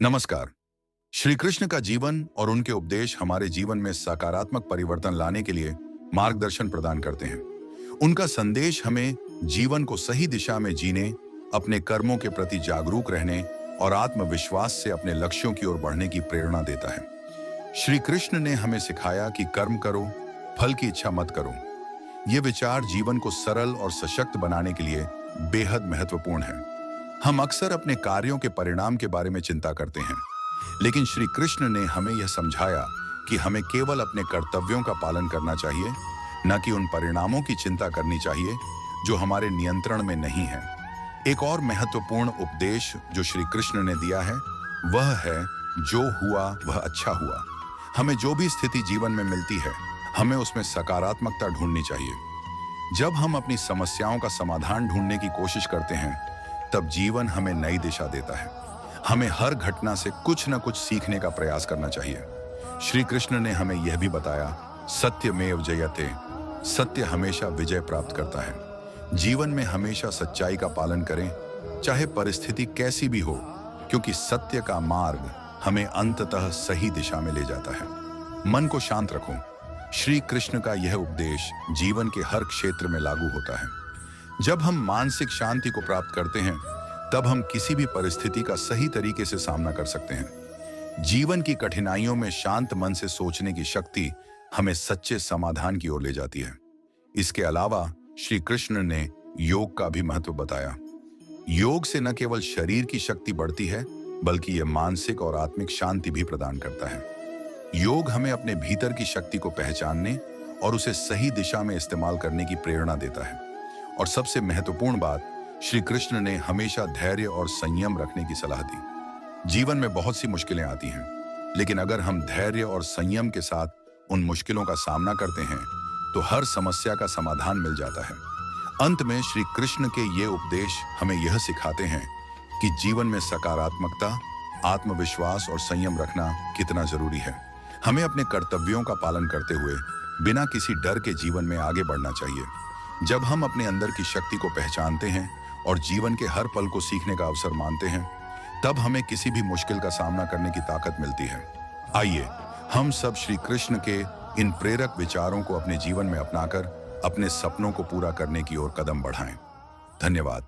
नमस्कार। श्री कृष्ण का जीवन और उनके उपदेश हमारे जीवन में सकारात्मक परिवर्तन लाने के लिए मार्गदर्शन प्रदान करते हैं। उनका संदेश हमें जीवन को सही दिशा में जीने, अपने कर्मों के प्रति जागरूक रहने और आत्मविश्वास से अपने लक्ष्यों की ओर बढ़ने की प्रेरणा देता है। श्री कृष्ण ने हमें सिखाया कि कर्म करो, फल की इच्छा मत करो। ये विचार जीवन को सरल और सशक्त बनाने के लिए बेहद महत्वपूर्ण है। हम अक्सर अपने कार्यों के परिणाम के बारे में चिंता करते हैं, लेकिन श्री कृष्ण ने हमें यह समझाया कि हमें केवल अपने कर्तव्यों का पालन करना चाहिए, न कि उन परिणामों की चिंता करनी चाहिए जो हमारे नियंत्रण में नहीं है। एक और महत्वपूर्ण उपदेश जो श्री कृष्ण ने दिया है वह है, जो हुआ वह अच्छा हुआ। हमें जो भी स्थिति जीवन में मिलती है, हमें उसमें सकारात्मकता ढूंढनी चाहिए। जब हम अपनी समस्याओं का समाधान ढूंढने की कोशिश करते हैं, तब जीवन हमें नई दिशा देता है। हमें हर घटना से कुछ न कुछ सीखने का प्रयास करना चाहिए। श्री कृष्ण ने हमें यह भी बताया, सत्यमेव जयते, सत्य हमेशा विजय प्राप्त करता है। जीवन में हमेशा सच्चाई का पालन करें, चाहे परिस्थिति कैसी भी हो, क्योंकि सत्य का मार्ग हमें अंततः सही दिशा में ले जाता है। मन को शांत रखो। श्री कृष्ण का यह उपदेश जीवन के हर क्षेत्र में लागू होता है। जब हम मानसिक शांति को प्राप्त करते हैं, तब हम किसी भी परिस्थिति का सही तरीके से सामना कर सकते हैं। जीवन की कठिनाइयों में शांत मन से सोचने की शक्ति हमें सच्चे समाधान की ओर ले जाती है। इसके अलावा श्री कृष्ण ने योग का भी महत्व बताया। योग से न केवल शरीर की शक्ति बढ़ती है, बल्कि यह मानसिक और आत्मिक शांति भी प्रदान करता है। योग हमें अपने भीतर की शक्ति को पहचानने और उसे सही दिशा में इस्तेमाल करने की प्रेरणा देता है। और सबसे महत्वपूर्ण बात, श्री कृष्ण ने हमेशा धैर्य और संयम रखने की सलाह दी। जीवन में बहुत सी मुश्किलें आती हैं, लेकिन अगर हम धैर्य और संयम के साथ उन मुश्किलों का सामना करते हैं, तो हर समस्या का समाधान मिल जाता है। अंत में श्री कृष्ण के ये उपदेश हमें यह सिखाते हैं कि जीवन में सकारात्मकता, आत्मविश्वास और संयम रखना कितना जरूरी है। हमें अपने कर्तव्यों का पालन करते हुए बिना किसी डर के जीवन में आगे बढ़ना चाहिए। जब हम अपने अंदर की शक्ति को पहचानते हैं और जीवन के हर पल को सीखने का अवसर मानते हैं, तब हमें किसी भी मुश्किल का सामना करने की ताकत मिलती है। आइए हम सब श्री कृष्ण के इन प्रेरक विचारों को अपने जीवन में अपनाकर अपने सपनों को पूरा करने की ओर कदम बढ़ाएं। धन्यवाद।